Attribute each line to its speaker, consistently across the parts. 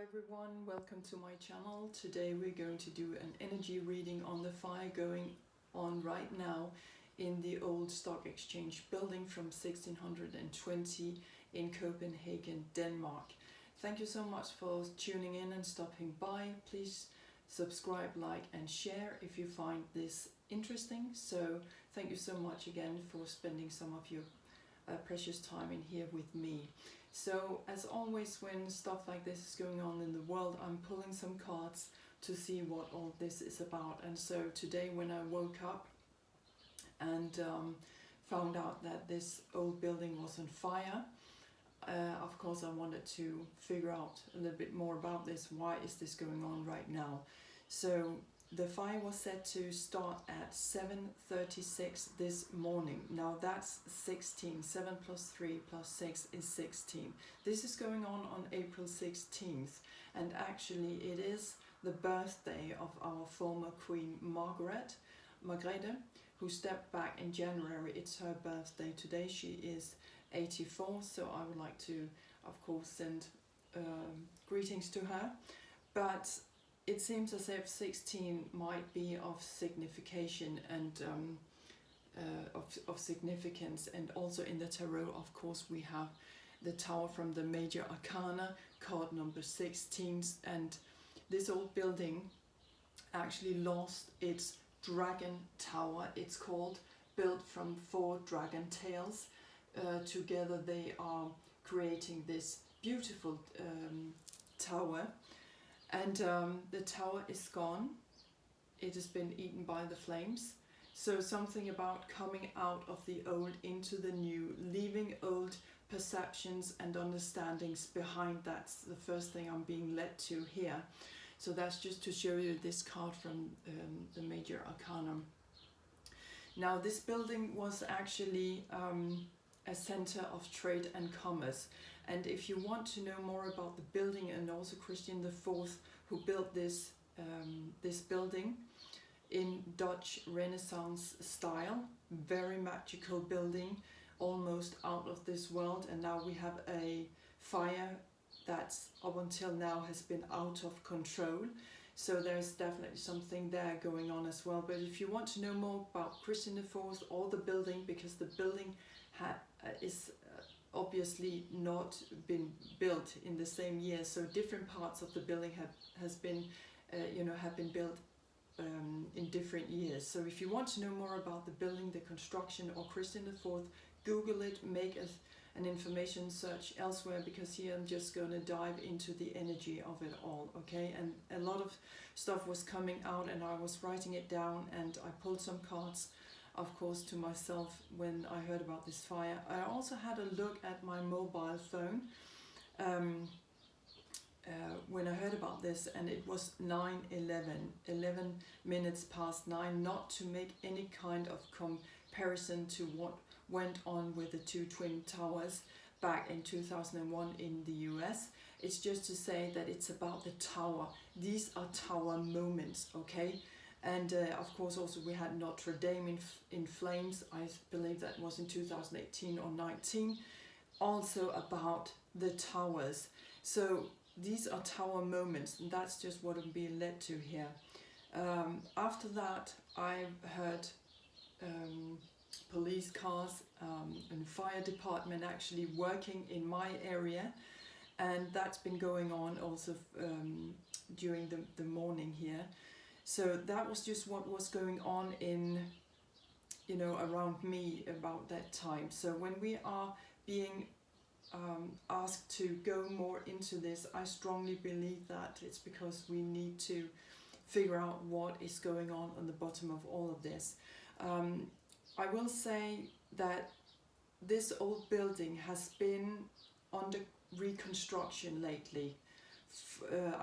Speaker 1: everyone, welcome to my channel. Today we're going to do an energy reading on the fire going on right now in the old stock exchange building from 1620 in Copenhagen, Denmark. Thank you so much for tuning in and stopping by. Please subscribe, like and share if you find this interesting. So thank you so much again for spending some of your precious time in here with me. So as always, when stuff like this is going on in the world, I'm pulling some cards to see what all this is about. And so today when I woke up and found out that this old building was on fire, of course I wanted to figure out a little bit more about this. Why is this going on right now? So the fire was set to start at 7:36 this morning. Now that's 16. 7 plus 3 plus 6 is 16. This is going on April 16th. And actually it is the birthday of our former Queen Margrethe, who stepped back in January. It's her birthday today. She is 84. So I would like to, of course, send greetings to her. But it seems as if 16 might be of signification and of significance, and also in the tarot, of course, we have the Tower from the Major Arcana, card number 16, and this old building actually lost its dragon tower. It's called, built from 4 dragon tails. Together they are creating this beautiful tower. And the tower is gone. It has been eaten by the flames. So something about coming out of the old into the new, leaving old perceptions and understandings behind. That's the first thing I'm being led to here. So that's just to show you this card from the Major Arcana. Now this building was actually a center of trade and commerce, and if you want to know more about the building, and also Christian IV, who built this this building in Dutch Renaissance style, very magical building, almost out of this world, and now we have a fire that's up until now has been out of control. So there's definitely something there going on as well. But if you want to know more about Christian IV or the building, because the building is obviously not been built in the same year, so different parts of the building have been built in different years. So if you want to know more about the building, the construction, or Christian IV, Google it, make an information search elsewhere, because here I'm just going to dive into the energy of it all, okay? And a lot of stuff was coming out and I was writing it down, and I pulled some cards, of course, to myself when I heard about this fire. I also had a look at my mobile phone when I heard about this, and it was 9:11, 11 minutes past 9, not to make any kind of comparison to what went on with the 2 twin towers back in 2001 in the US. It's just to say that it's about the tower. These are tower moments, okay? And of course also we had Notre Dame in flames. I believe that was in 2018 or 19. Also about the towers. So these are tower moments, and that's just what I'm being led to here. After that, I heard police cars and fire department actually working in my area, and that's been going on also during the morning here. So that was just what was going on in, around me about that time. So when we are being asked to go more into this, I strongly believe that it's because we need to figure out what is going on the bottom of all of this. I will say that this old building has been under reconstruction lately.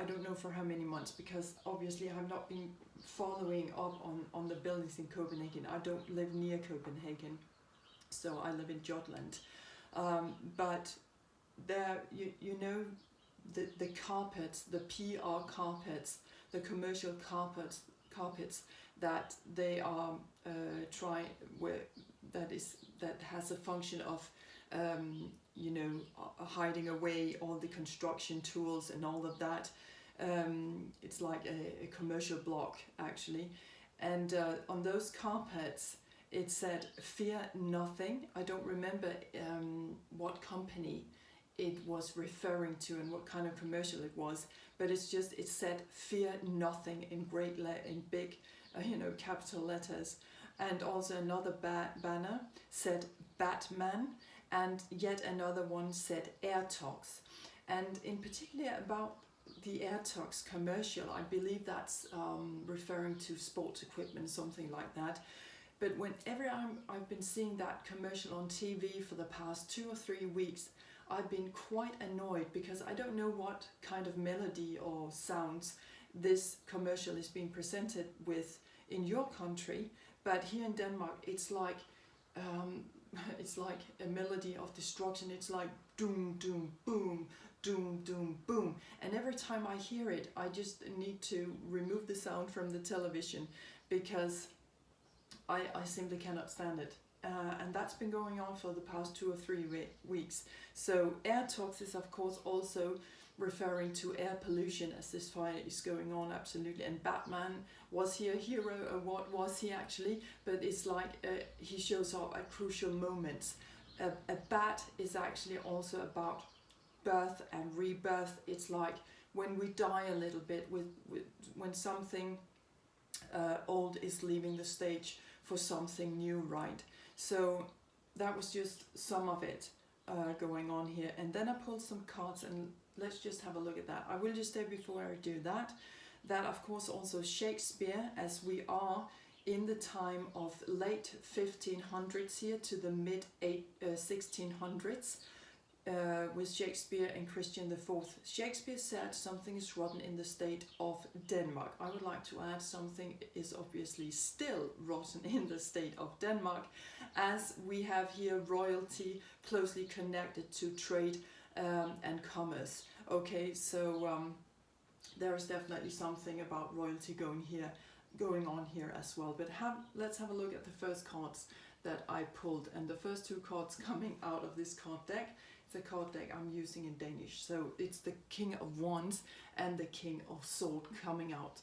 Speaker 1: I don't know for how many months, because obviously I have not been following up on the buildings in Copenhagen. I don't live near Copenhagen, so I live in Jutland. But there, the carpets, the PR carpets, the commercial carpets that they are that has a function of you know, hiding away all the construction tools and all of that. It's like a commercial block actually. And on those carpets it said fear nothing. I don't remember what company it was referring to and what kind of commercial it was, but it said fear nothing in in big you know, capital letters. And also another banner said Batman, and yet another one said AirTalks. And in particular about the AirTalks commercial, I believe that's referring to sports equipment, something like that. But whenever I've been seeing that commercial on TV for the past 2 or 3 weeks, I've been quite annoyed because I don't know what kind of melody or sounds this commercial is being presented with in your country, but here in Denmark it's like a melody of destruction. It's like doom doom boom, doom doom boom, and every time I hear it I just need to remove the sound from the television because I simply cannot stand it. And that's been going on for the past 2 or 3 weeks. So AirTalks is of course also referring to air pollution as this fire is going on, absolutely. And Batman, was he a hero or what was he actually? But it's like he shows up at crucial moments. A bat is actually also about birth and rebirth. It's like when we die a little bit, when something old is leaving the stage for something new, right? So that was just some of it going on here. And then I pulled some cards and let's just have a look at that. I will just say before I do that, that of course also Shakespeare, as we are in the time of late 1500s here to the mid 1600s, with Shakespeare and Christian IV. Shakespeare said something is rotten in the state of Denmark. I would like to add something is obviously still rotten in the state of Denmark, as we have here royalty closely connected to trade and commerce. Okay, so there is definitely something about royalty going on here as well. But let's have a look at the first cards that I pulled, and the first 2 cards coming out of this card deck. It's a card deck I'm using in Danish, so it's the King of Wands and the King of Swords coming out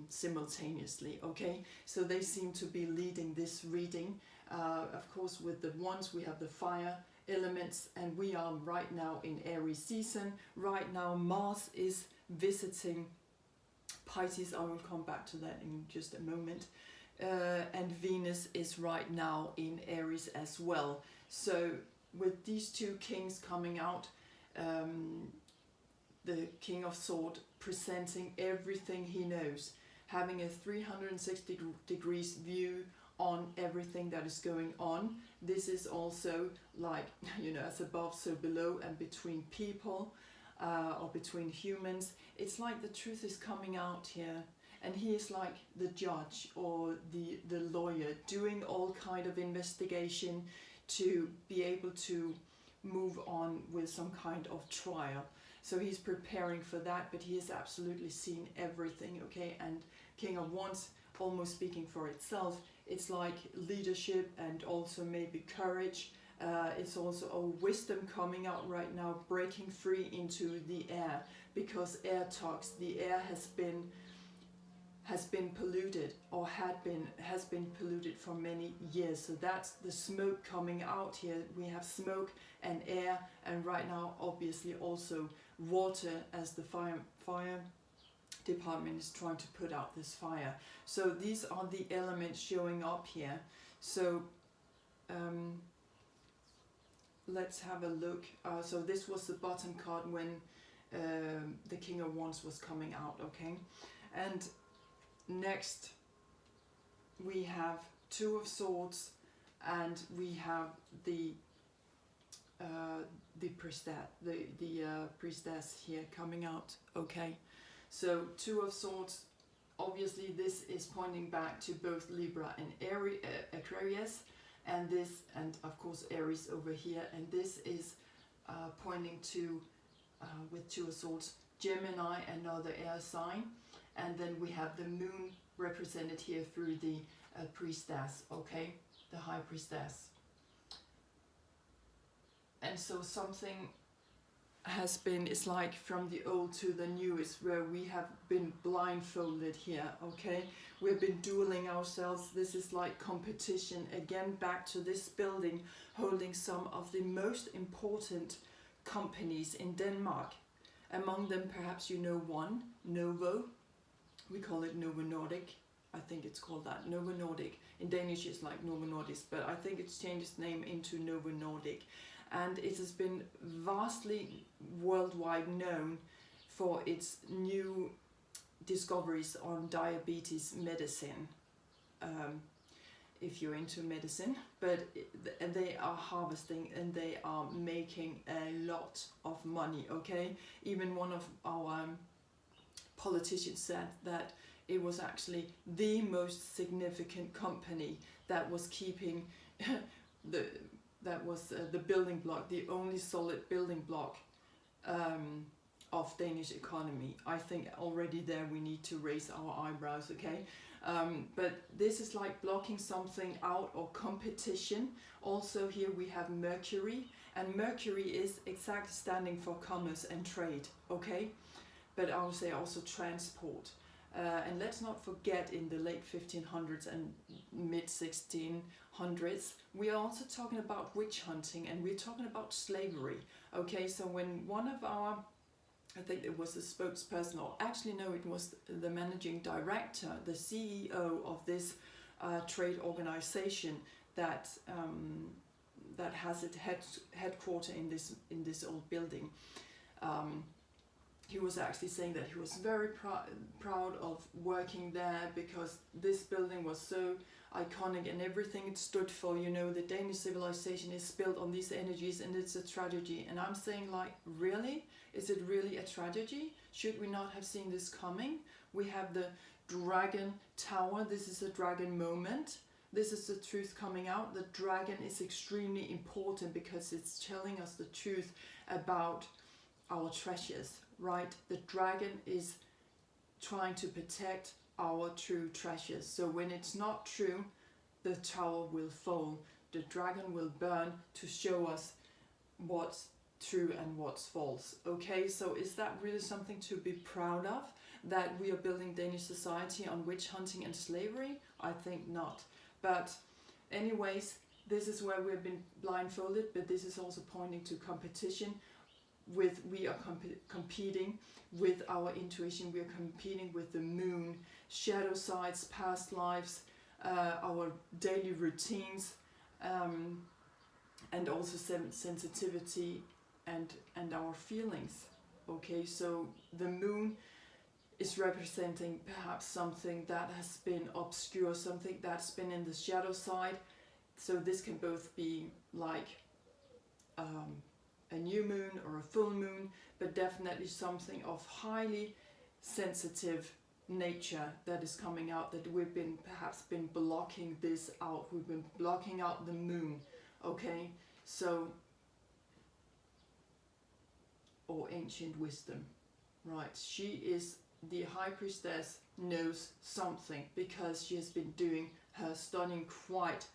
Speaker 1: simultaneously. Okay, so they seem to be leading this reading. Of course, with the Wands we have the fire elements, and we are right now in Aries season. Right now Mars is visiting Pisces. I will come back to that in just a moment. And Venus is right now in Aries as well. So with these 2 kings coming out, the King of Swords presenting everything he knows, having a 360 degrees view on everything that is going on. This is also like, you know, as above so below, and between people or between humans. It's like the truth is coming out here, and he is like the judge or the lawyer doing all kind of investigation to be able to move on with some kind of trial. So he's preparing for that, but he has absolutely seen everything. Okay, and King of Wands almost speaking for itself. It's like leadership and also maybe courage. It's also a wisdom coming out right now, breaking free into the air, because air talks. The air has been polluted, or has been polluted for many years. So that's the smoke coming out here. We have smoke and air, and right now obviously also water, as the fire department is trying to put out this fire. So these are the elements showing up here. So let's have a look. So this was the bottom card when the King of Wands was coming out. Okay, and next we have 2 of Swords, and we have the priestess here coming out. Okay, so 2 of Swords, obviously this is pointing back to both Libra and Aquarius, and this, and of course Aries over here, and this is pointing to with 2 of Swords, Gemini, another air sign. And then we have the moon represented here through the priestess, okay, the high priestess. and so something has been, it's like from the old to the new, is where we have been blindfolded here, okay? We've been dueling ourselves. This is like competition again, back to this building holding some of the most important companies in Denmark. Among them, perhaps you know one, Novo. We call it Novo Nordic. I think it's called that, Novo Nordic. In Danish it's like Novo Nordisk, but I think it's changed its name into Novo Nordic. And it has been vastly worldwide known for its new discoveries on diabetes medicine, if you're into medicine. But they are harvesting and they are making a lot of money, okay? Even one of our politicians said that it was actually the most significant company that was keeping the building block, the only solid building block of Danish economy. I think already there we need to raise our eyebrows, okay? But this is like blocking something out, or competition. Also here we have Mercury, and Mercury is exactly standing for commerce and trade, okay? But I would say also transport. And let's not forget, in the late 1500s and mid 1600s, we are also talking about witch hunting, and we're talking about slavery. Okay, so when one of our, I think it was the spokesperson, or actually no, it was the managing director, the CEO of this trade organization that that has its headquarter in this old building. He was actually saying that he was very proud of working there, because this building was so iconic, and everything it stood for, you know, the Danish civilization is built on these energies, and it's a tragedy. And I'm saying, like, really? Is it really a tragedy? Should we not have seen this coming? We have the dragon tower. This is a dragon moment. This is the truth coming out. The dragon is extremely important because it's telling us the truth about our treasures, right? The dragon is trying to protect our true treasures. So when it's not true, the tower will fall. The dragon will burn to show us what's true and what's false. Okay, so is that really something to be proud of? That we are building Danish society on witch hunting and slavery? I think not. But anyways, this is where we've been blindfolded, but this is also pointing to competition. We are competing with our intuition, we are competing with the moon, shadow sides, past lives, our daily routines, and also sensitivity and our feelings. Okay, so the moon is representing perhaps something that has been obscure, something that's been in the shadow side. So this can both be like a new moon or a full moon, but definitely something of highly sensitive nature that is coming out, that we've been perhaps been blocking this out. We've been blocking out the moon, okay? So, or ancient wisdom, right? She is the high priestess, knows something because she has been doing her studying quite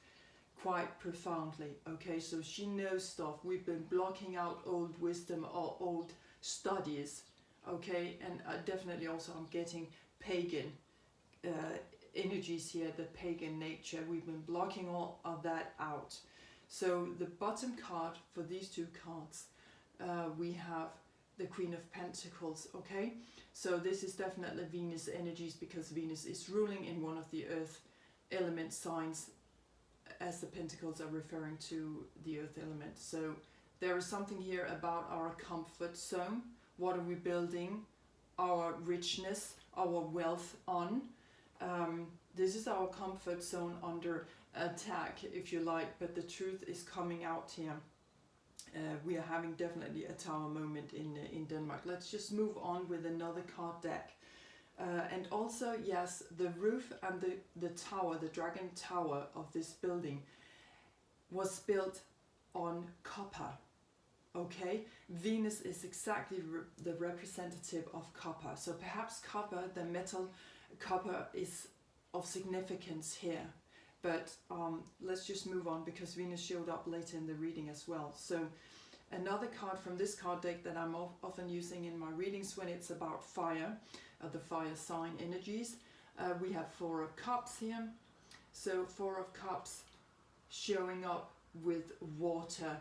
Speaker 1: profoundly, okay? So she knows stuff. We've been blocking out old wisdom or old studies, okay? And definitely also I'm getting pagan energies here, the pagan nature. We've been blocking all of that out. So the bottom card for these two cards, we have the Queen of Pentacles, okay? So this is definitely Venus energies, because Venus is ruling in one of the earth element signs, as the Pentacles are referring to the earth element. So there is something here about our comfort zone. What are we building our richness, our wealth on? This is our comfort zone under attack, if you like, but the truth is coming out here. We are having definitely a tower moment in Denmark. Let's just move on with another card deck. And also, yes, the roof and the tower, the dragon tower of this building was built on copper, okay? Venus is exactly the representative of copper. So perhaps copper, the metal copper, is of significance here. But let's just move on, because Venus showed up later in the reading as well. So Another card from this card deck that I'm often using in my readings when it's about fire, the fire sign energies. We have Four of Cups here. So Four of Cups showing up with water.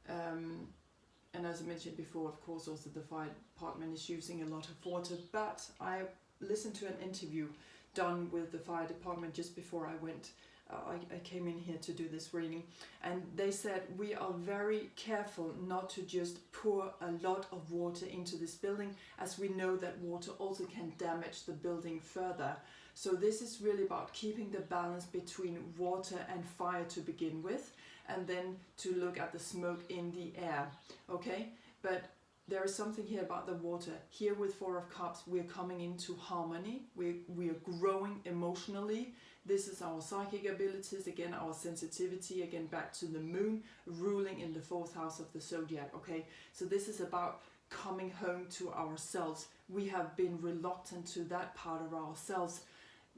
Speaker 1: And as I mentioned before, of course, also the fire department is using a lot of water. But I listened to an interview done with the fire department just before I went. I came in here to do this reading, and they said we are very careful not to just pour a lot of water into this building, as we know that water also can damage the building further. So this is really about keeping the balance between water and fire to begin with, and then to look at the smoke in the air, okay? But there is something here about the water. Here with Four of Cups, we're coming into harmony. We are growing emotionally. This is our psychic abilities, again, our sensitivity, again, back to the moon, ruling in the 4th house of the zodiac, okay? So this is about coming home to ourselves. We have been reluctant to that part of ourselves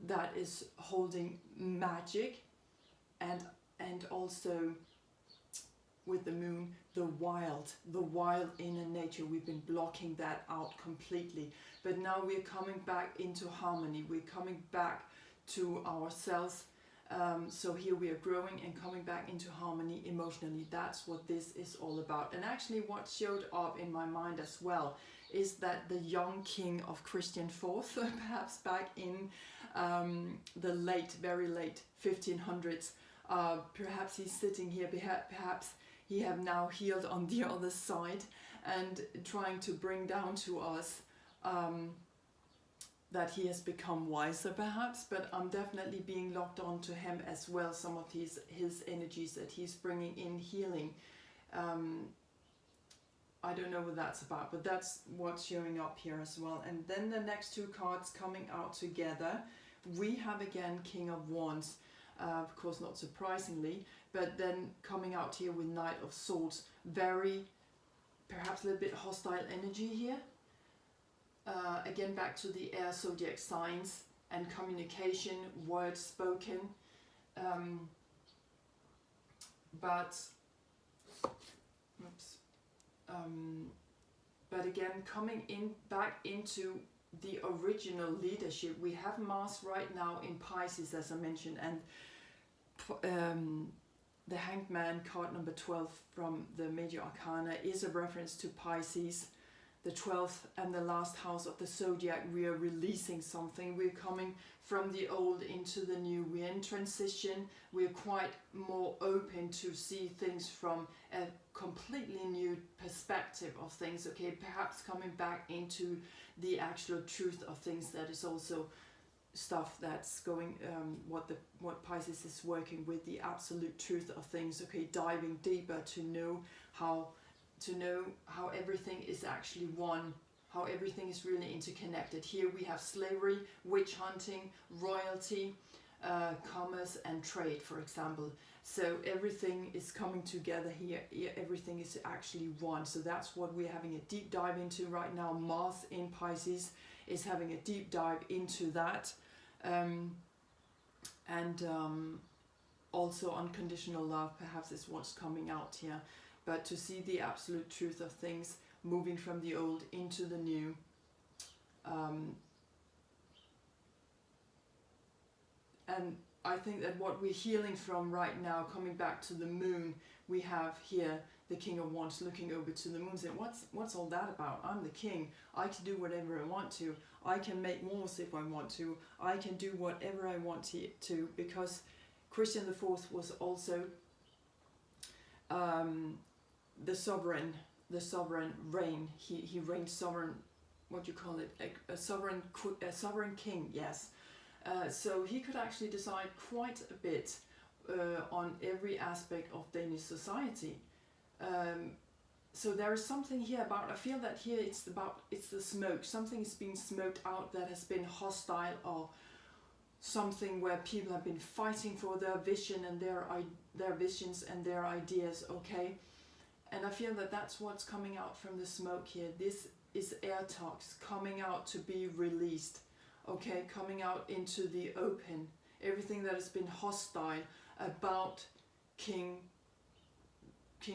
Speaker 1: that is holding magic, and also with the moon, the wild inner nature. We've been blocking that out completely. But now we're coming back into harmony. We're coming back to ourselves. So here we are growing and coming back into harmony emotionally. That's what this is all about. And actually what showed up in my mind as well is that the young king of Christian IV, perhaps back in the very late 1500s, perhaps he's sitting here, perhaps he have now healed on the other side and trying to bring down to us that he has become wiser perhaps, but I'm definitely being locked on to him as well, some of his energies that he's bringing in healing. I don't know what that's about, but that's what's showing up here as well. And then the next two cards coming out together, we have again King of Wands, of course not surprisingly, but then coming out here with Knight of Swords, very, perhaps a little bit hostile energy here. Again, back to the air zodiac signs and communication, words spoken. But again, coming in back into the original leadership. We have Mars right now in Pisces, as I mentioned, and the Hanged Man card number 12 from the Major Arcana is a reference to Pisces, the 12th and the last house of the zodiac. We are releasing something. We're coming from the old into the new. We're in transition. We're quite more open to see things from a completely new perspective of things. Okay, perhaps coming back into the actual truth of things. That is also stuff that's going, what Pisces is working with, the absolute truth of things. Okay, diving deeper to know how everything is actually one, how everything is really interconnected. Here we have slavery, witch hunting, royalty, commerce and trade, for example. So everything is coming together here. Everything is actually one. So that's what we're having a deep dive into right now. Mars in Pisces is having a deep dive into that. Also unconditional love perhaps is what's coming out here. But to see the absolute truth of things, moving from the old into the new. And I think that what we're healing from right now, coming back to the moon, we have here the King of Wands looking over to the moon saying, what's all that about? I'm the king. I can do whatever I want to. I can make wars if I want to. I can do whatever I want to, because Christian IV was also the sovereign reign. He reigned sovereign, what do you call it, a sovereign king, yes. So he could actually decide quite a bit on every aspect of Danish society. So there is something here about, I feel that here it's the smoke. Something is being smoked out that has been hostile, or something where people have been fighting for their vision and their visions and their ideas, okay? And I feel that that's what's coming out from the smoke here. This is air talks coming out to be released, okay? Coming out into the open. Everything that has been hostile about King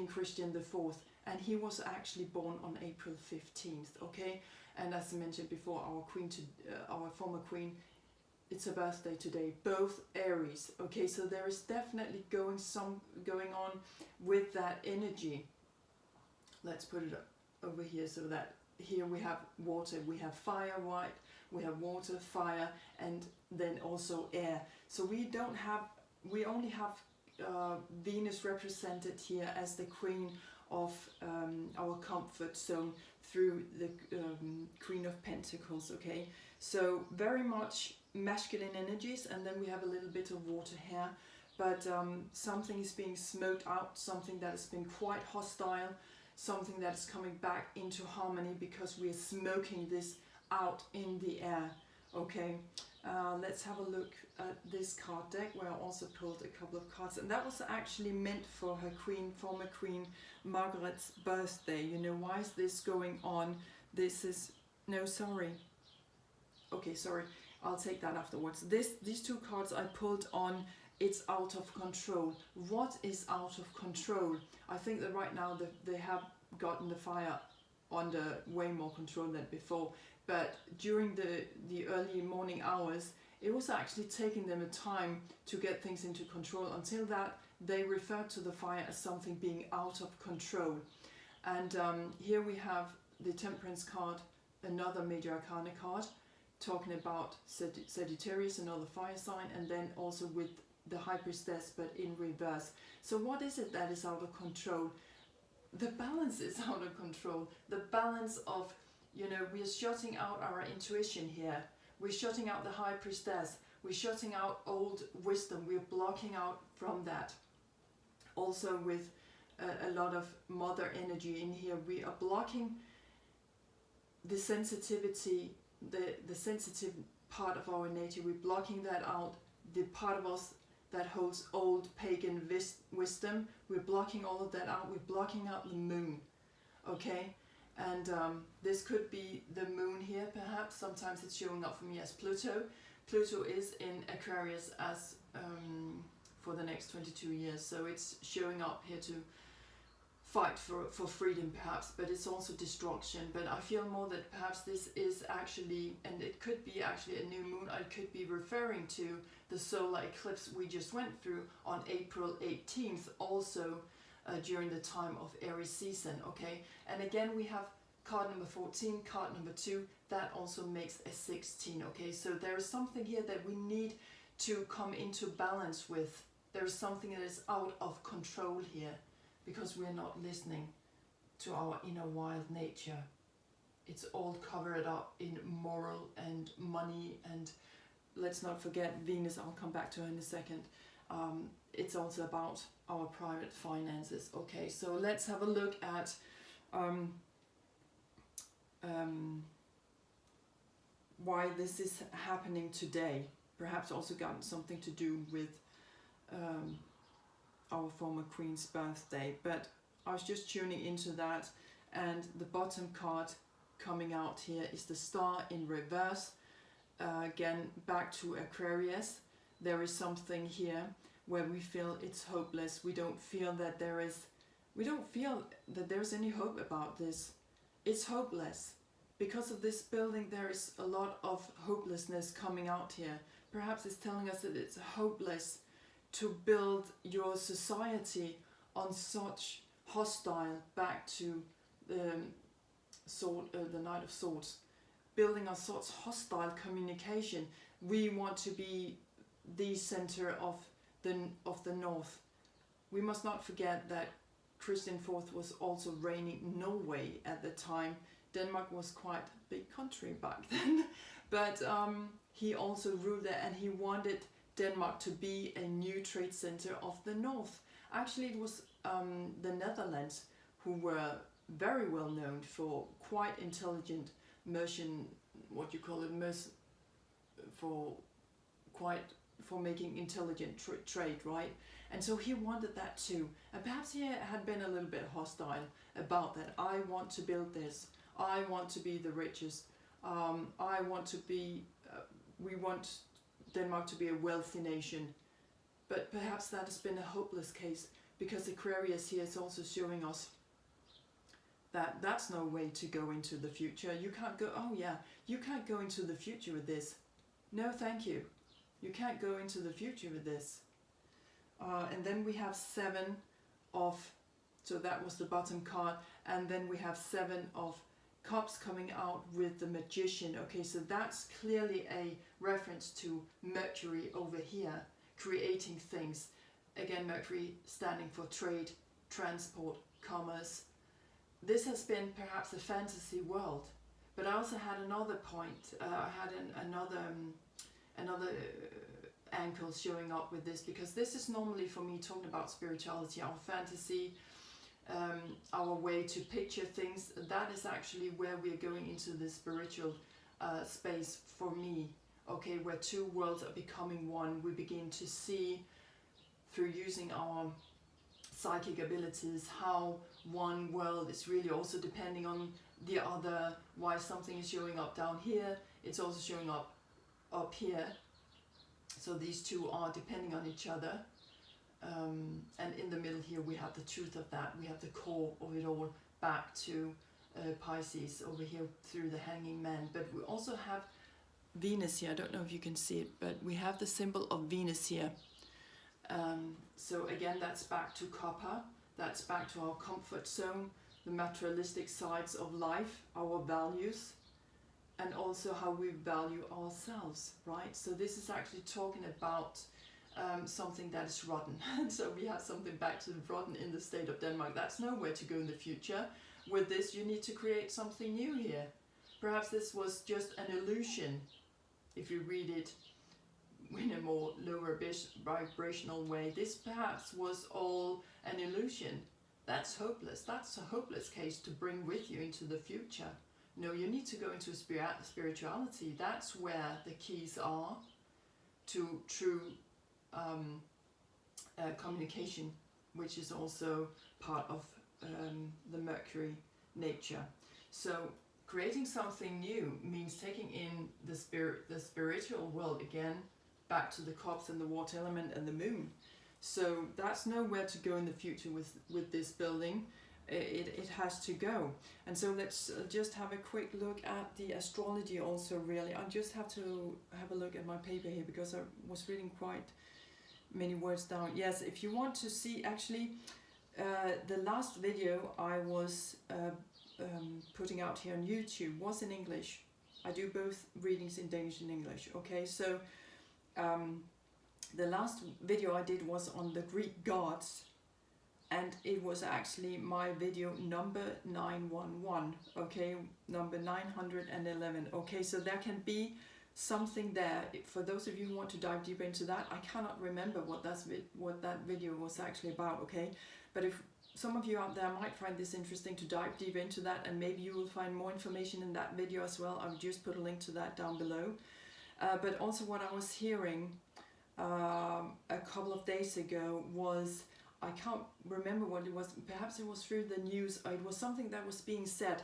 Speaker 1: Christian IV and he was actually born on April 15th, okay? And as I mentioned before, our former queen, it's her birthday today, both Aries, okay? So there is definitely going on with that energy. Let's put it over here so that here we have water, we have fire, right? We have water, fire, and then also air. So we only have Venus represented here as the queen of our comfort zone through the Queen of Pentacles, okay? So very much masculine energies, and then we have a little bit of water here, but something is being smoked out, something that has been quite hostile, something that is coming back into harmony because we are smoking this out in the air, okay? Let's have a look at this card deck where I also pulled a couple of cards, and that was actually meant for her former queen Margaret's birthday. You know, why is this going on? This is, no, sorry. Okay, sorry, I'll take that afterwards. These two cards I pulled on, it's out of control. What is out of control? I think that right now they have gotten the fire under way more control than before. But during the early morning hours, it was actually taking them a time to get things into control. Until that, they referred to the fire as something being out of control. And here we have the Temperance card, another Major Arcana card, talking about Sagittarius, another fire sign, and then also with the High Priestess, but in reverse. So what is it that is out of control? The balance is out of control. The balance of, you know, we are shutting out our intuition here. We're shutting out the High Priestess. We're shutting out old wisdom. We're blocking out from that. Also with a lot of mother energy in here, we are blocking the sensitivity, the sensitive part of our nature. We're blocking that out. The part of us that holds old pagan wisdom, we're blocking all of that out. We're blocking out the moon, okay? And this could be the moon here, perhaps. Sometimes it's showing up for me as Pluto. Pluto is in Aquarius as for the next 22 years, so it's showing up here to fight for freedom, perhaps, but it's also destruction. But I feel more that perhaps this is actually, and it could be actually a new moon. I could be referring to the solar eclipse we just went through on April 18th, also during the time of Aries season, okay? And again, we have card number 14, card number 2, that also makes a 16, okay? So there is something here that we need to come into balance with. There is something that is out of control here because we're not listening to our inner wild nature. It's all covered up in moral and money, and let's not forget Venus, I'll come back to her in a second. It's also about our private finances. Okay, so let's have a look at why this is happening today. Perhaps also got something to do with our former queen's birthday, but I was just tuning into that, and the bottom card coming out here is the Star in reverse. Again, back to Aquarius. There is something here where we feel it's hopeless. We don't feel that there's any hope about this. It's hopeless. Because of this building, there is a lot of hopelessness coming out here. Perhaps it's telling us that it's hopeless to build your society on such hostile, back to the Knight of Swords, building on such hostile communication. We want to be the center of the North. We must not forget that Christian IV was also reigning Norway at the time. Denmark was quite a big country back then, but he also ruled there, and he wanted Denmark to be a new trade center of the North. Actually, it was the Netherlands who were very well known for quite intelligent for making intelligent trade, right? And so he wanted that too. And perhaps he had been a little bit hostile about that. I want to build this. I want to be the richest. We want Denmark to be a wealthy nation. But perhaps that has been a hopeless case, because Aquarius here is also showing us that's no way to go into the future. You can't go, oh yeah, you can't go into the future with this. No, thank you. You can't go into the future with this. And then we have 7 of, so that was the bottom card, and then we have 7 of Cups coming out with the Magician. Okay, so that's clearly a reference to Mercury over here, creating things. Again, Mercury standing for trade, transport, commerce. This has been perhaps a fantasy world, but I also had another point. I had another angle showing up with this, because this is normally for me talking about spirituality, our fantasy, our way to picture things. That is actually where we are going into the spiritual space for me. Okay, where 2 worlds are becoming one. We begin to see through using our psychic abilities how one world is really also depending on the other. Why something is showing up down here, it's also showing up here. So these 2 are depending on each other. And in the middle here we have the truth of that. We have the core of it all back to Pisces over here through the hanging man. But we also have Venus here. I don't know if you can see it, but we have the symbol of Venus here. So again, that's back to copper. That's back to our comfort zone, the materialistic sides of life, our values, and also how we value ourselves, right? So this is actually talking about something that is rotten. So we have something back to the rotten in the state of Denmark. That's nowhere to go in the future. With this, you need to create something new here. Perhaps this was just an illusion, if you read it in a more lower vibrational way. This perhaps was all an illusion. That's hopeless. That's a hopeless case to bring with you into the future. No, you need to go into spirituality. That's where the keys are to true communication, which is also part of the Mercury nature. So creating something new means taking in the spiritual world again, back to the cups and the water element and the moon. So that's nowhere to go in the future with this building. It has to go. And so let's just have a quick look at the astrology also, really. I just have to have a look at my paper here, because I was reading quite many words down. Yes, if you want to see, actually, the last video I was putting out here on YouTube was in English. I do both readings in Danish and English. Okay, so the last video I did was on the Greek gods, and it was actually my video number 911, okay, number 911. Okay, so there can be something there for those of you who want to dive deeper into that. I cannot remember what that video was actually about, okay, but if some of you out there might find this interesting to dive deeper into that, and maybe you will find more information in that video as well. I'll just put a link to that down below. But also what I was hearing a couple of days ago was, I can't remember what it was, perhaps it was through the news, it was something that was being said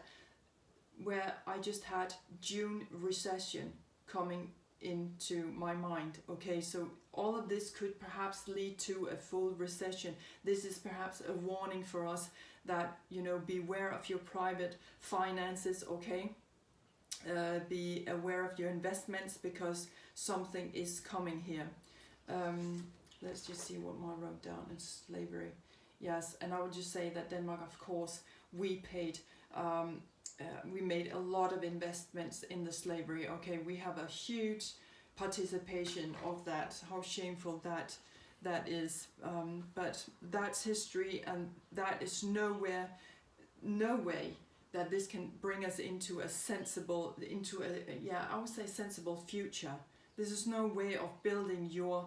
Speaker 1: where I just had June recession coming into my mind. Okay, so all of this could perhaps lead to a full recession. This is perhaps a warning for us that, you know, beware of your private finances, okay? Be aware of your investments, because something is coming here. Let's just see what I wrote down in slavery. Yes, and I would just say that Denmark, of course, we made a lot of investments in the slavery. Okay, we have a huge participation of that. How shameful that is. But that's history, and that is no way that this can bring us into a sensible, I would say sensible future. This is no way of building your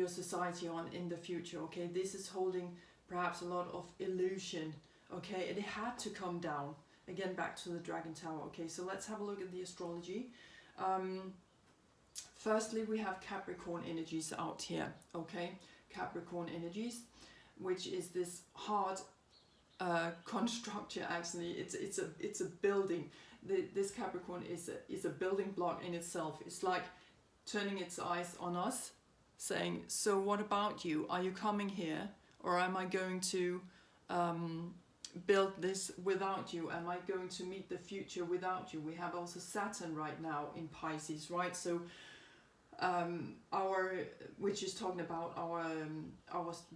Speaker 1: society on in the future. Okay, this is holding perhaps a lot of illusion. Okay, and it had to come down again, back to the Dragon Tower. Okay, so let's have a look at the astrology. Firstly, we have Capricorn energies out here. Okay, Capricorn energies, which is this hard constructure. Actually, it's a building. This Capricorn is a building block in itself. It's like turning its eyes on us, saying, so what about you? Are you coming here, or am I going to build this without you? Am I going to meet the future without you? We have also Saturn right now in Pisces, right? So which is talking about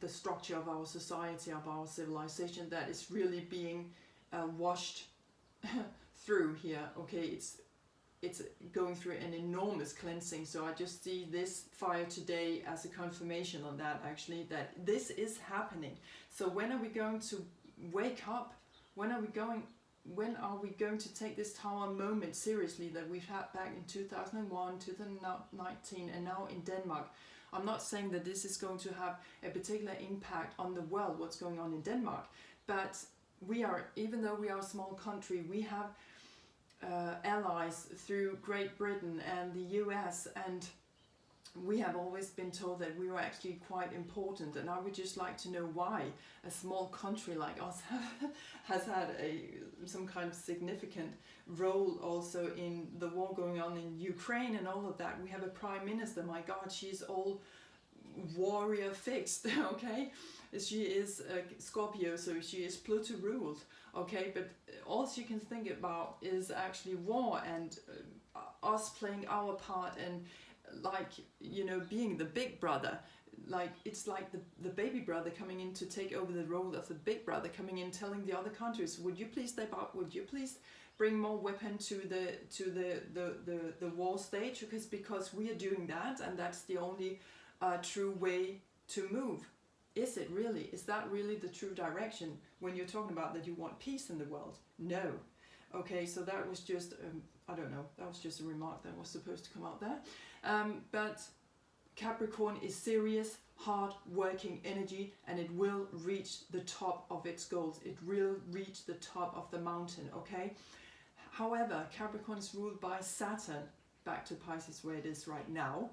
Speaker 1: the structure of our society, of our civilization, that is really being washed through here. Okay, it's going through an enormous cleansing. So I just see this fire today as a confirmation on that, actually, that this is happening. So when are we going to wake up? When are we going to take this Tower moment seriously that we've had back in 2001, 2019, and now in Denmark? I'm not saying that this is going to have a particular impact on the world, what's going on in Denmark, but we are, even though we are a small country, we have allies through Great Britain and the US, and we have always been told that we were actually quite important. And I would just like to know why a small country like us has had some kind of significant role also in the war going on in Ukraine and all of that. We have a prime minister, my God, she's all warrior fixed, okay? She is Scorpio, so she is Pluto ruled, okay? But all she can think about is actually war and us playing our part, and like, you know, being the big brother. Like, it's like the baby brother coming in to take over the role of the big brother, coming in telling the other countries, would you please step up, would you please bring more weapon to the war stage, because we are doing that, and that's the only true way to move. Is it really? Is that really the true direction when you're talking about that you want peace in the world? No. Okay, so that was just I don't know, that was just a remark that was supposed to come out there. But Capricorn is serious, hard-working energy, and it will reach the top of its goals. It will reach the top of the mountain, okay? However, Capricorn is ruled by Saturn, back to Pisces where it is right now.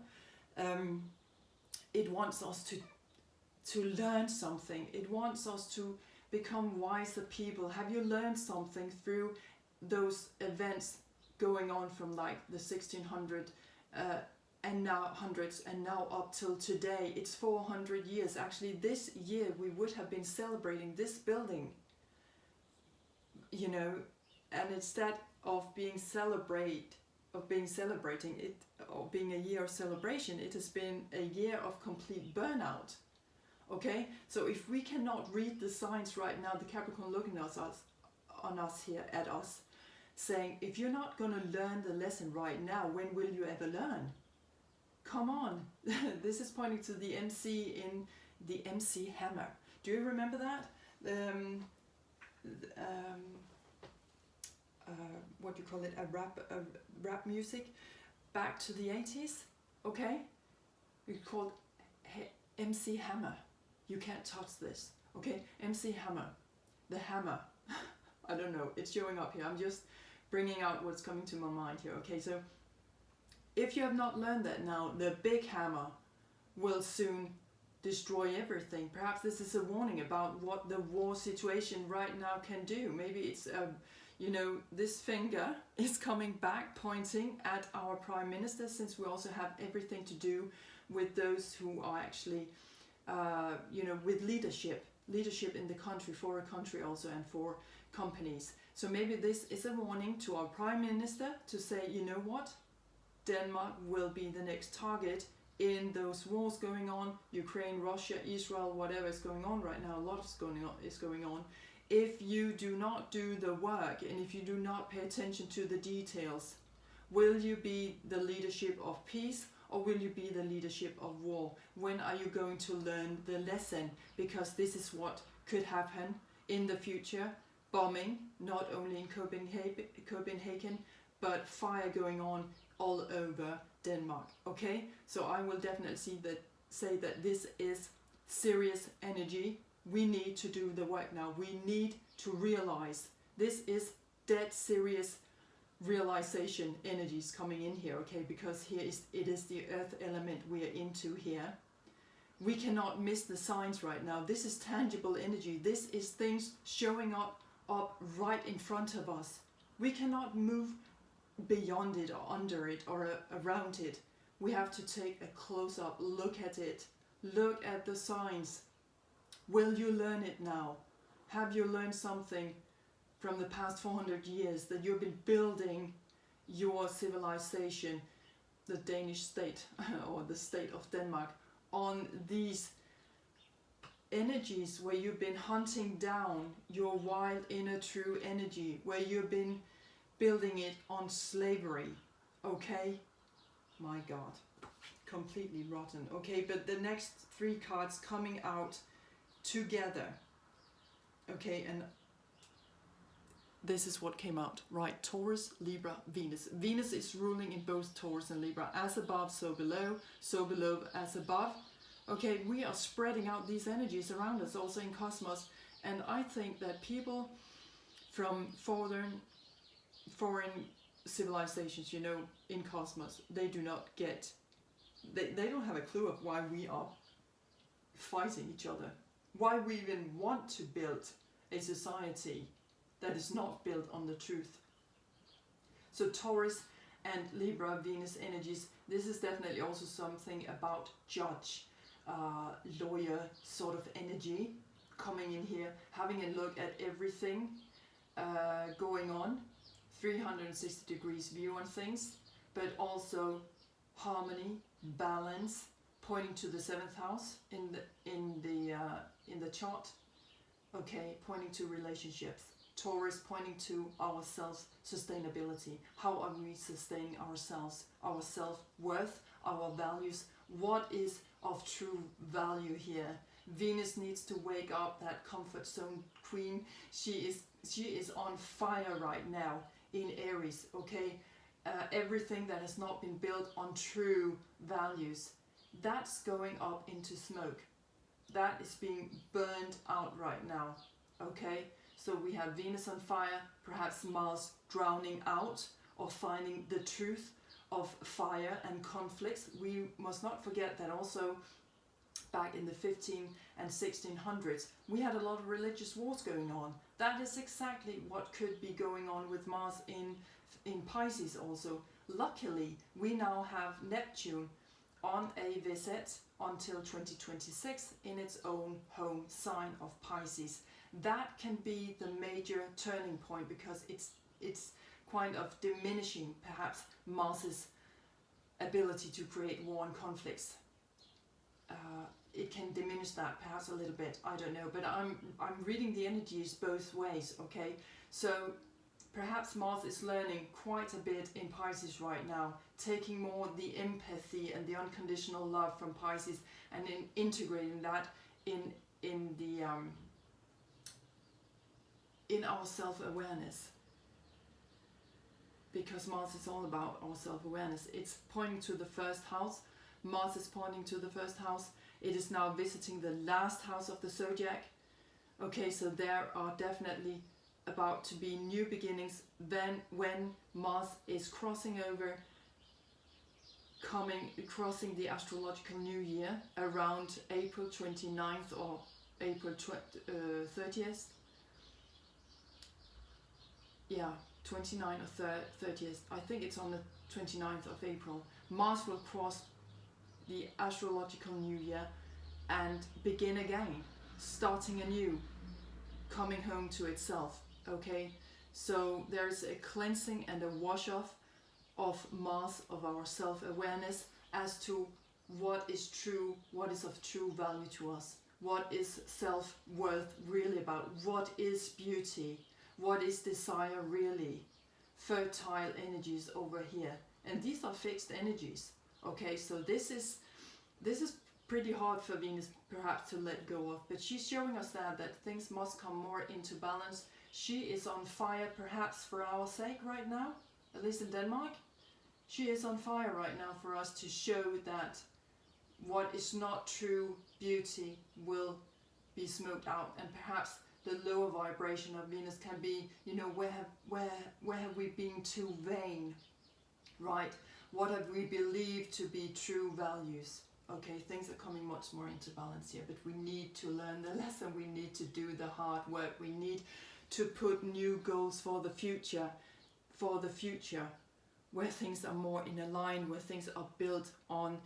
Speaker 1: It wants us to learn something. It wants us to become wiser people. Have you learned something through those events going on from like the 1600 and now hundreds and now up till today? It's 400 years. Actually, this year we would have been celebrating this building, you know, and instead of being celebrating it, or being a year of celebration, it has been a year of complete burnout. Okay, so if we cannot read the signs right now, the Capricorn looking at us here, saying, if you're not going to learn the lesson right now, when will you ever learn? Come on. This is pointing to the MC in the MC Hammer. Do you remember that? What do you call it? A rap music back to the 80s. Okay, it's called MC Hammer. You can't touch this. Okay, MC Hammer, the hammer. I don't know, it's showing up here. I'm just bringing out what's coming to my mind here. Okay, so if you have not learned that now, the big hammer will soon destroy everything. Perhaps this is a warning about what the war situation right now can do. Maybe it's, you know, this finger is coming back, pointing at our Prime Minister, since we also have everything to do with those who are actually, you know, with leadership in the country, for a country also, and for companies. So maybe this is a warning to our Prime Minister to say, you know what, Denmark will be the next target in those wars going on, Ukraine, Russia, Israel, whatever is going on right now. A lot is going on. If you do not do the work, and if you do not pay attention to the details, will you be the leadership of peace, or will you be the leadership of war? When are you going to learn the lesson? Because this is what could happen in the future. Bombing, not only in Copenhagen, but fire going on all over Denmark. Okay, so I will definitely say that this is serious energy. We need to do the work now. We need to realize this is dead serious realization energies coming in here. Okay, because it is the earth element we are into here. We cannot miss the signs right now. This is tangible energy. This is things showing up right in front of us. We cannot move beyond it or under it or around it. We have to take a close-up look at it. Look at the signs. Will you learn it now? Have you learned something from the past 400 years that you've been building your civilization, the Danish state or the state of Denmark, on these energies where you've been hunting down your wild inner true energy, where you've been building it on slavery? Okay, my God, completely rotten. Okay, but the next 3 cards coming out together. Okay, and this is what came out, right? Taurus, Libra, Venus. Venus is ruling in both Taurus and Libra. As above, so below as above. Okay, we are spreading out these energies around us also in cosmos. And I think that people from foreign civilizations, you know, in cosmos, they do not get, they don't have a clue of why we are fighting each other. Why we even want to build a society that is not built on the truth. So Taurus and Libra, Venus energies, this is definitely also something about judge, lawyer sort of energy coming in here, having a look at everything going on, 360 degrees view on things, but also harmony, balance, pointing to the 7th house in the chart. Okay, pointing to relationships. Taurus pointing to our self-sustainability. How are we sustaining ourselves, our self-worth, our values? What is of true value here? Venus needs to wake up, that comfort zone queen. She is on fire right now in Aries, okay? Everything that has not been built on true values, that's going up into smoke. That is being burned out right now, okay? So we have Venus on fire, perhaps Mars drowning out or finding the truth of fire and conflicts. We must not forget that also back in the 15 and 1600s, we had a lot of religious wars going on. That is exactly what could be going on with Mars in Pisces also. Luckily, we now have Neptune on a visit until 2026 in its own home sign of Pisces. That can be the major turning point, because it's kind of diminishing perhaps Mars's ability to create war and conflicts. It can diminish that perhaps a little bit, I don't know, but I'm reading the energies both ways, okay? So perhaps Mars is learning quite a bit in Pisces right now, taking more the empathy and the unconditional love from Pisces and integrating that in our self-awareness, because Mars is all about our self-awareness. It's pointing to the 1st house. Mars is pointing to the 1st house. It is now visiting the last house of the zodiac. Okay, so there are definitely about to be new beginnings then when Mars is crossing over, crossing the astrological new year around April 29th or April 30th. Yeah, 29th or 30th. I think it's on the 29th of April. Mars will cross the astrological new year and begin again, starting anew, coming home to itself. Okay, so there's a cleansing and a wash off of Mars, of our self-awareness as to what is true, what is of true value to us, what is self-worth really about, what is beauty, what is desire really, fertile energies over here. And these are fixed energies. Okay, so this is pretty hard for Venus perhaps to let go of, but she's showing us that things must come more into balance. She is on fire perhaps for our sake right now, at least in Denmark. She is on fire right now for us to show that what is not true beauty will be smoked out, and perhaps the lower vibration of Venus can be, you know, where have we been too vain, right? What have we believed to be true values? Okay, things are coming much more into balance here, but we need to learn the lesson. We need to do the hard work. We need to put new goals for the future, where things are more in a line, where things are built on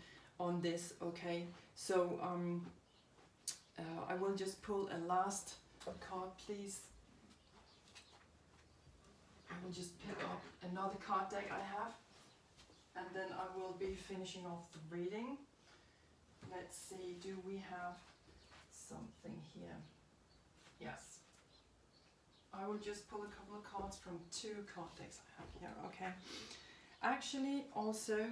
Speaker 1: this. Okay, so I will just pull a last a card, please. I will just pick up another card deck I have, and then I will be finishing off the reading. Let's see, do we have something here? Yes. I will just pull a couple of cards from 2 card decks I have here, okay? Actually, also,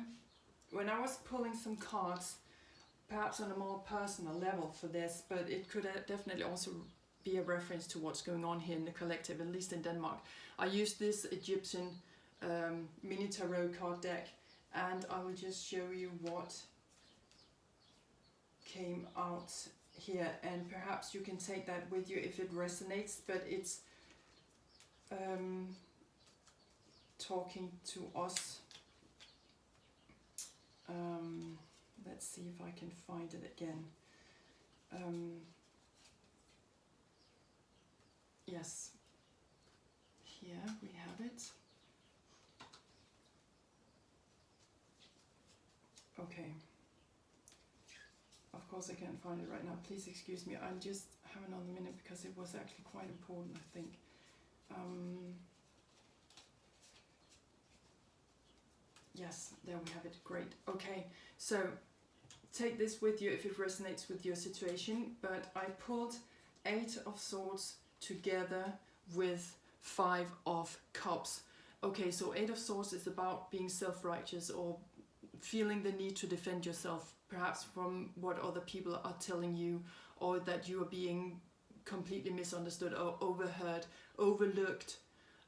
Speaker 1: when I was pulling some cards, perhaps on a more personal level for this, but it could definitely also be a reference to what's going on here in the collective, at least in Denmark. I used this Egyptian mini tarot card deck, and I will just show you what came out here, and perhaps you can take that with you if it resonates, but it's talking to us. Let's see if I can find it again. Yes, here we have it. Okay. Of course I can't find it right now. Please excuse me. I'll just have another minute because it was actually quite important, I think. Yes, there we have it. Great. Okay, so take this with you if it resonates with your situation. But I pulled 8 of Swords together with 5 of Cups. Okay, so 8 of Swords is about being self-righteous or feeling the need to defend yourself, perhaps from what other people are telling you, or that you are being completely misunderstood or overheard, overlooked,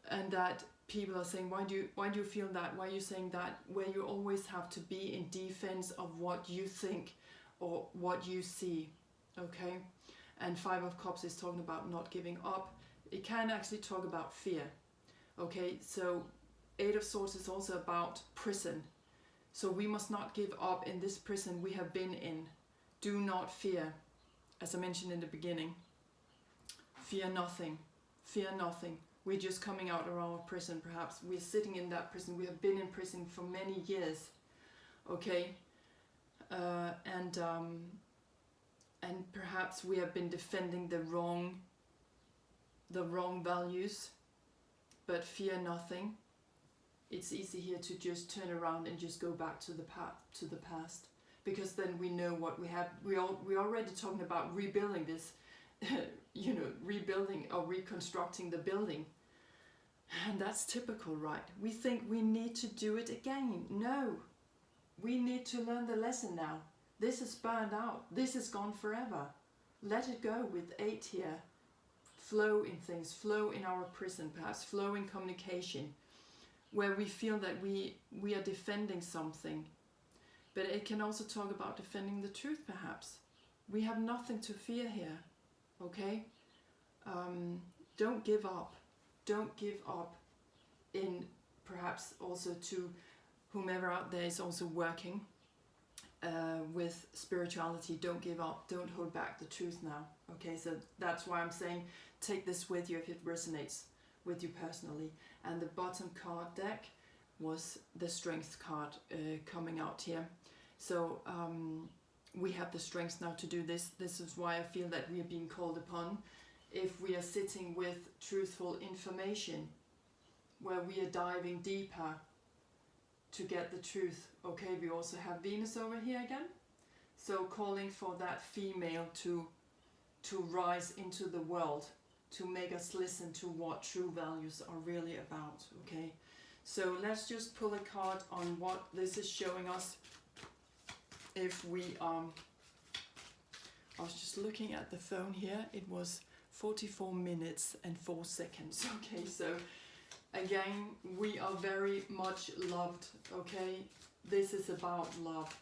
Speaker 1: and that people are saying, why do you feel that? Why are you saying that? Where you always have to be in defense of what you think or what you see, okay? And 5 of Cups is talking about not giving up. It can actually talk about fear, okay? So 8 of Swords is also about prison. So we must not give up in this prison we have been in. Do not fear, as I mentioned in the beginning. Fear nothing. Fear nothing. We're just coming out of our prison, perhaps. We're sitting in that prison. We have been in prison for many years. Okay? And perhaps we have been defending the wrong values. But fear nothing. It's easy here to just turn around and just go back to the past, because then we know what we have. We're already talking about rebuilding this, rebuilding or reconstructing the building, and that's typical, right? We think we need to do it again. No, we need to learn the lesson now. This is burned out. This is gone forever. Let it go with 8 here. Flow in things, flow in our prison, perhaps flow in communication, where we feel that we are defending something. But it can also talk about defending the truth, perhaps. We have nothing to fear here, okay? Don't give up. Don't give up in perhaps also to whomever out there is also working with spirituality. Don't give up. Don't hold back the truth now, okay? So that's why I'm saying take this with you if it resonates with you personally. And the bottom card deck was the Strength card coming out here. So we have the strength now to do this. This is why I feel that we are being called upon. If we are sitting with truthful information, where we are diving deeper to get the truth. Okay, we also have Venus over here again. So calling for that female to rise into the world, to make us listen to what true values are really about, okay? So let's just pull a card on what this is showing us. If we, I was just looking at the phone here, it was 44 minutes and 4 seconds, okay? So again, we are very much loved, okay? This is about love.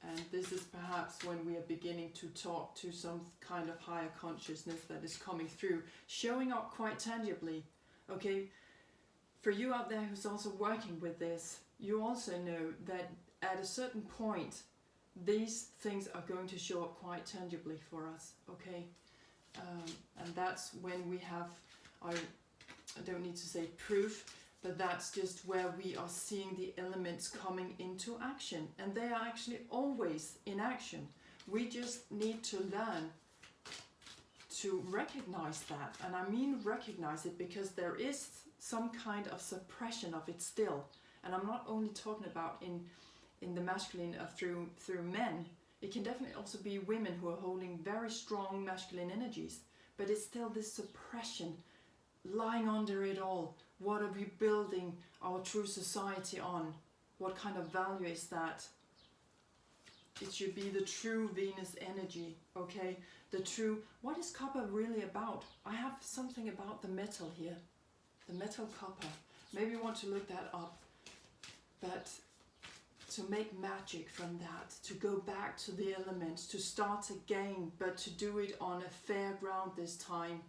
Speaker 1: And this is perhaps when we are beginning to talk to some kind of higher consciousness that is coming through, showing up quite tangibly, okay? For you out there who's also working with this, you also know that at a certain point, these things are going to show up quite tangibly for us, okay? And that's when we have, I don't need to say proof, but that's just where we are seeing the elements coming into action. And they are actually always in action. We just need to learn to recognize that. And I mean recognize it because there is some kind of suppression of it still. And I'm not only talking about in the masculine through men. It can definitely also be women who are holding very strong masculine energies, but it's still this suppression lying under it all. What are we building our true society on? What kind of value is that? It should be the true Venus energy, okay? The true, what is copper really about? I have something about the metal here, the metal copper. Maybe you want to look that up, but to make magic from that, to go back to the elements, to start again, but to do it on a fair ground this time,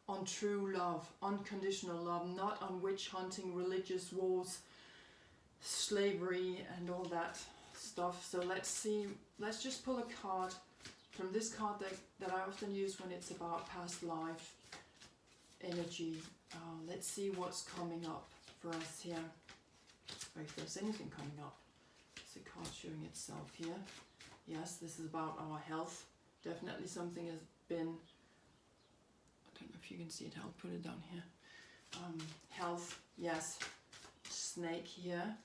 Speaker 1: on true love, unconditional love, not on witch hunting, religious wars, slavery and all that stuff. So let's see, let's just pull a card from this card that I often use when it's about past life energy. Let's see what's coming up for us here, or if there's anything coming up. It's a card showing itself here. Yes, this is about our health. Definitely something has been, I don't know if you can see it, I'll put it down here. Health, yes. Snake here.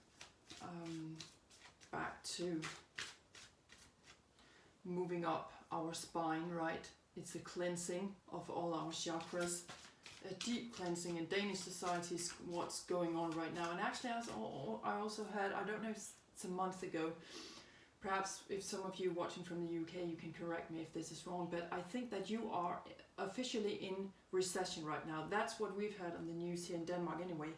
Speaker 1: Back to moving up our spine, right? It's a cleansing of all our chakras. A deep cleansing in Danish society is what's going on right now. And actually, as I also heard, I don't know if it's a month ago, perhaps if some of you watching from the UK, you can correct me if this is wrong, but I think that you are officially in recession right now. That's what we've heard on the news here in Denmark anyway.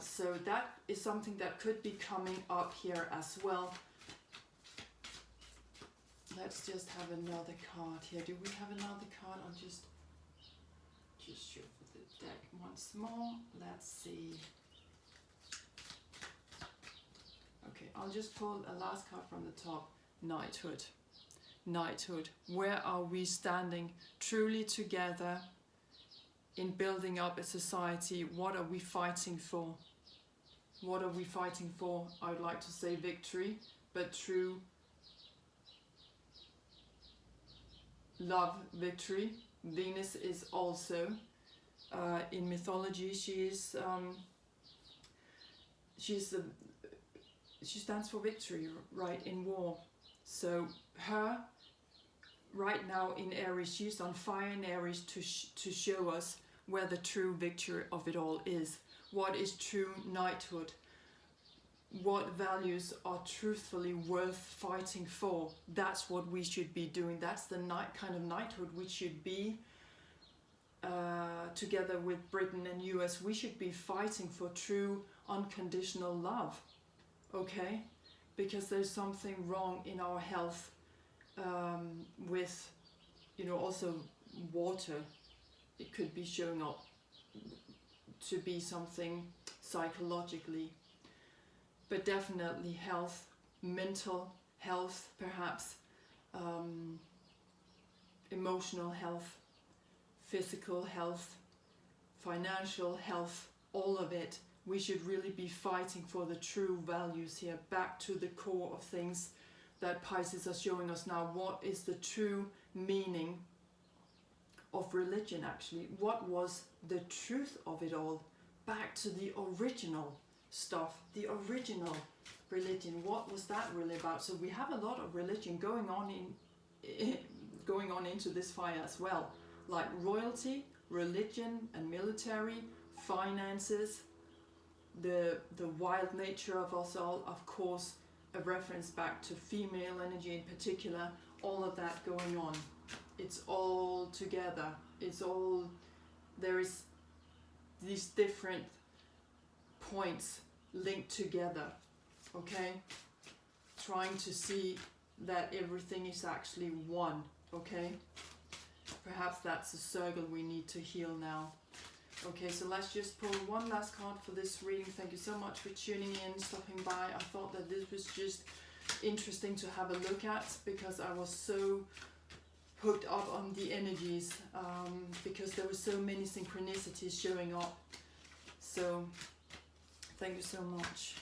Speaker 1: So that is something that could be coming up here as well. Let's just have another card here. Do we have another card? I'll just shuffle the deck once more. Let's see. Okay, I'll just pull a last card from the top. Knighthood. Knighthood. Where are we standing truly together in building up a society? What are we fighting for? What are we fighting for? I would like to say victory, but true love, victory. Venus is also in mythology. She stands for victory, right, in war. So her right now in Aries, she's on fire in Aries to show us where the true victory of it all is. What is true knighthood? What values are truthfully worth fighting for? That's what we should be doing. That's the kind of knighthood we should be together with Britain and US. We should be fighting for true unconditional love, okay? Because there's something wrong in our health with, also water. It could be showing up to be something psychologically, but definitely health, mental health perhaps, emotional health, physical health, financial health, all of it. We should really be fighting for the true values here, back to the core of things that Pisces are showing us now. What is the true meaning of religion actually? What was the truth of it all? Back to the original stuff, the original religion. What was that really about? So we have a lot of religion going on into this fire as well, like royalty, religion and military, finances, the wild nature of us all, of course, a reference back to female energy in particular, all of that going on. It's all together. There is these different points linked together, okay? Trying to see that everything is actually one, okay? Perhaps that's a circle we need to heal now. Okay, so let's just pull one last card for this reading. Thank you so much for tuning in, stopping by. I thought that this was just interesting to have a look at because I was so hooked up on the energies because there were so many synchronicities showing up. So thank you so much.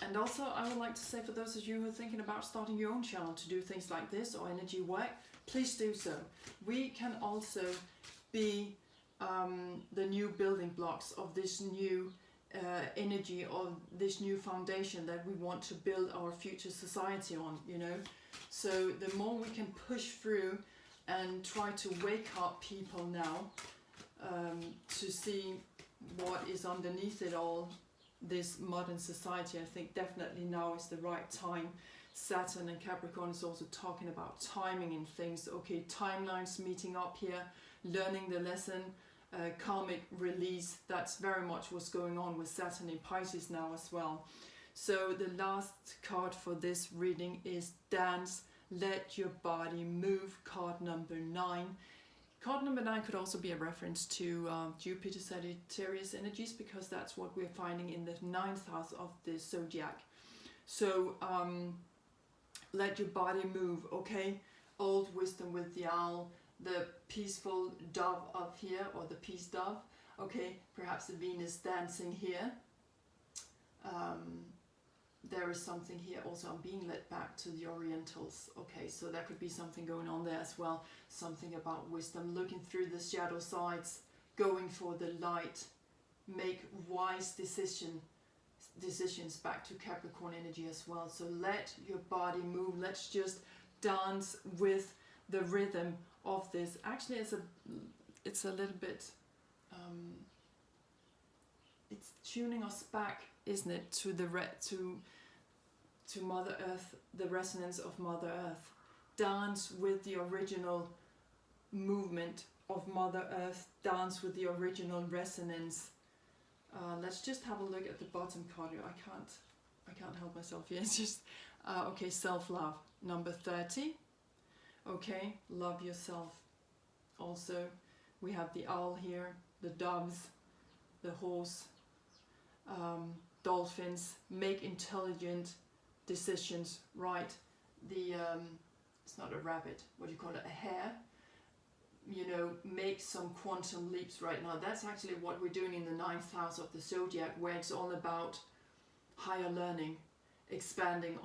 Speaker 1: And And also I would like to say, for those of you who are thinking about starting your own channel to do things like this or energy work, please do so. We can also be the new building blocks of this new energy, of this new foundation that we want to build our future society on, you know. So the more we can push through and try to wake up people now to see what is underneath it all, this modern society, I think definitely now is the right time. Saturn and Capricorn is also talking about timing and things. Okay, timelines meeting up here, learning the lesson, karmic release. That's very much what's going on with Saturn in Pisces now as well. So the last card for this reading is Dance, Let Your Body Move, card number 9. Card number 9 could also be a reference to Jupiter Sagittarius energies, because that's what we're finding in the 9th house of the zodiac. So let your body move, okay? Old wisdom with the owl, the peaceful dove up here, or the peace dove, okay? Perhaps the Venus dancing here. There is something here also. I'm being led back to the Orientals. Okay, so there could be something going on there as well. Something about wisdom, looking through the shadow sides, going for the light, make wise decisions back to Capricorn energy as well. So let your body move. Let's just dance with the rhythm of this. Actually, it's a little bit, it's tuning us back, isn't it, to the to Mother Earth, the resonance of Mother Earth. Dance with the original movement of Mother Earth. Dance with the original resonance. Let's just have a look at the bottom card here. I can't help myself here. It's just okay. Self-love, number 30. Okay, love yourself. Also, we have the owl here, the doves, the horse, dolphins. Make intelligent decisions, right? The it's not a rabbit, what do you call it, a hare, you know, make some quantum leaps right now. That's actually what we're doing in the 9th house of the zodiac, where it's all about higher learning, expanding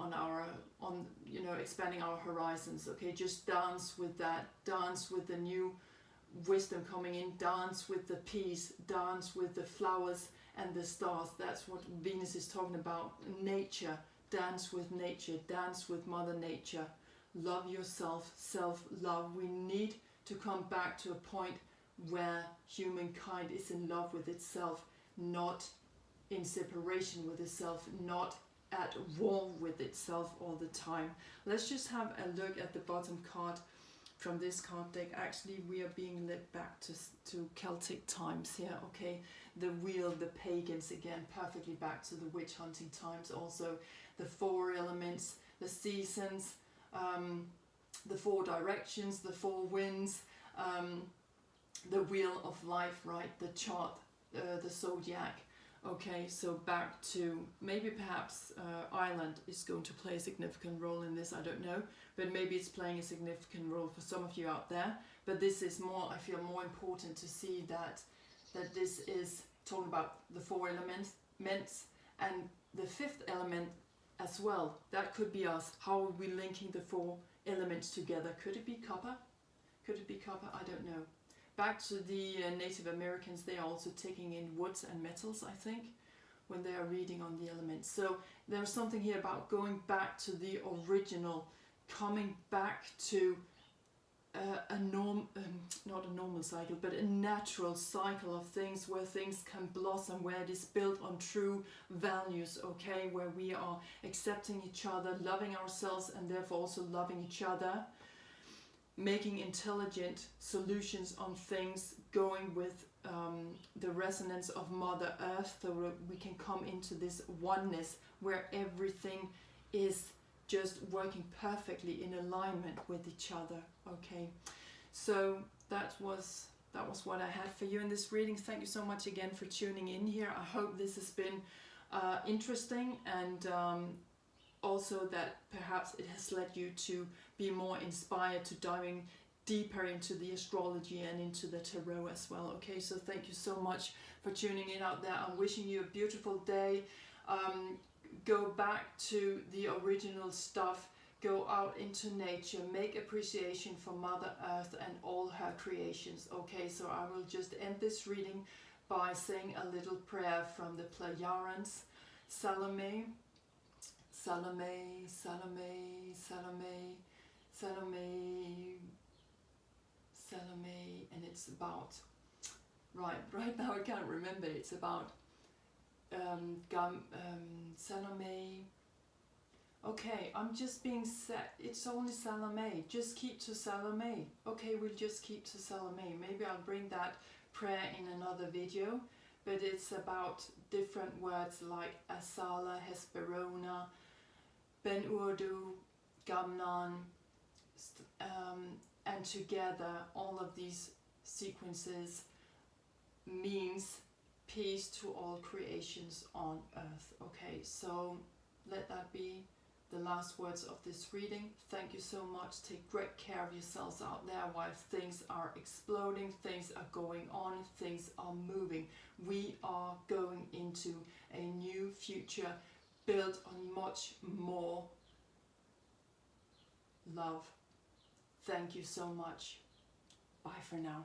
Speaker 1: expanding our horizons. Okay, just dance with that, dance with the new wisdom coming in, dance with the peace, dance with the flowers and the stars. That's what Venus is talking about. Nature, dance with nature, dance with Mother Nature. Love yourself, self-love. We need to come back to a point where humankind is in love with itself, not in separation with itself, not at war with itself all the time. Let's just have a look at the bottom card from this card deck. Actually, we are being led back to Celtic times here, okay? The wheel, the pagans again, perfectly back to the witch hunting times. Also, the 4 elements, the seasons, the 4 directions, the 4 winds, the wheel of life, right? The chart, the zodiac. Okay, so back to maybe perhaps Ireland is going to play a significant role in this, I don't know, but maybe it's playing a significant role for some of you out there. But this is more, I feel, more important to see that this is talking about the 4 elements and the 5th element as well. That could be us. How are we linking the 4 elements together? Could it be copper? Could it be copper? I don't know. Back to the Native Americans, they are also taking in woods and metals, I think, when they are reading on the elements. So there's something here about going back to the original, coming back to not a normal cycle, but a natural cycle of things, where things can blossom, where it is built on true values, okay, where we are accepting each other, loving ourselves, and therefore also loving each other, making intelligent solutions on things, going with the resonance of Mother Earth, so we can come into this oneness where everything is just working perfectly in alignment with each other. Okay, so that was what I had for you in this reading. Thank you so much again for tuning in here. I hope this has been interesting, and also that perhaps it has led you to be more inspired to diving deeper into the astrology and into the tarot as well. Okay, so thank you so much for tuning in out there. I'm wishing you a beautiful day. go back to the original stuff, go out into nature, make appreciation for Mother Earth and all her creations. Okay, so I will just end this reading by saying a little prayer from the Plejadians. Salome, Salome, Salome, Salome, Salome, Salome, and it's about, right now I can't remember, it's about Salome. Okay, I'm just being set, it's only Salome, just keep to Salome. Okay, we'll just keep to Salome. Maybe I'll bring that prayer in another video, but it's about different words like Asala, Hesperona, Ben Urdu, Gamnan, and together all of these sequences means peace to all creations on earth. Okay, so let that be the last words of this reading. Thank you so much. Take great care of yourselves out there while things are exploding, things are going on, things are moving. We are going into a new future built on much more love. Thank you so much. Bye for now.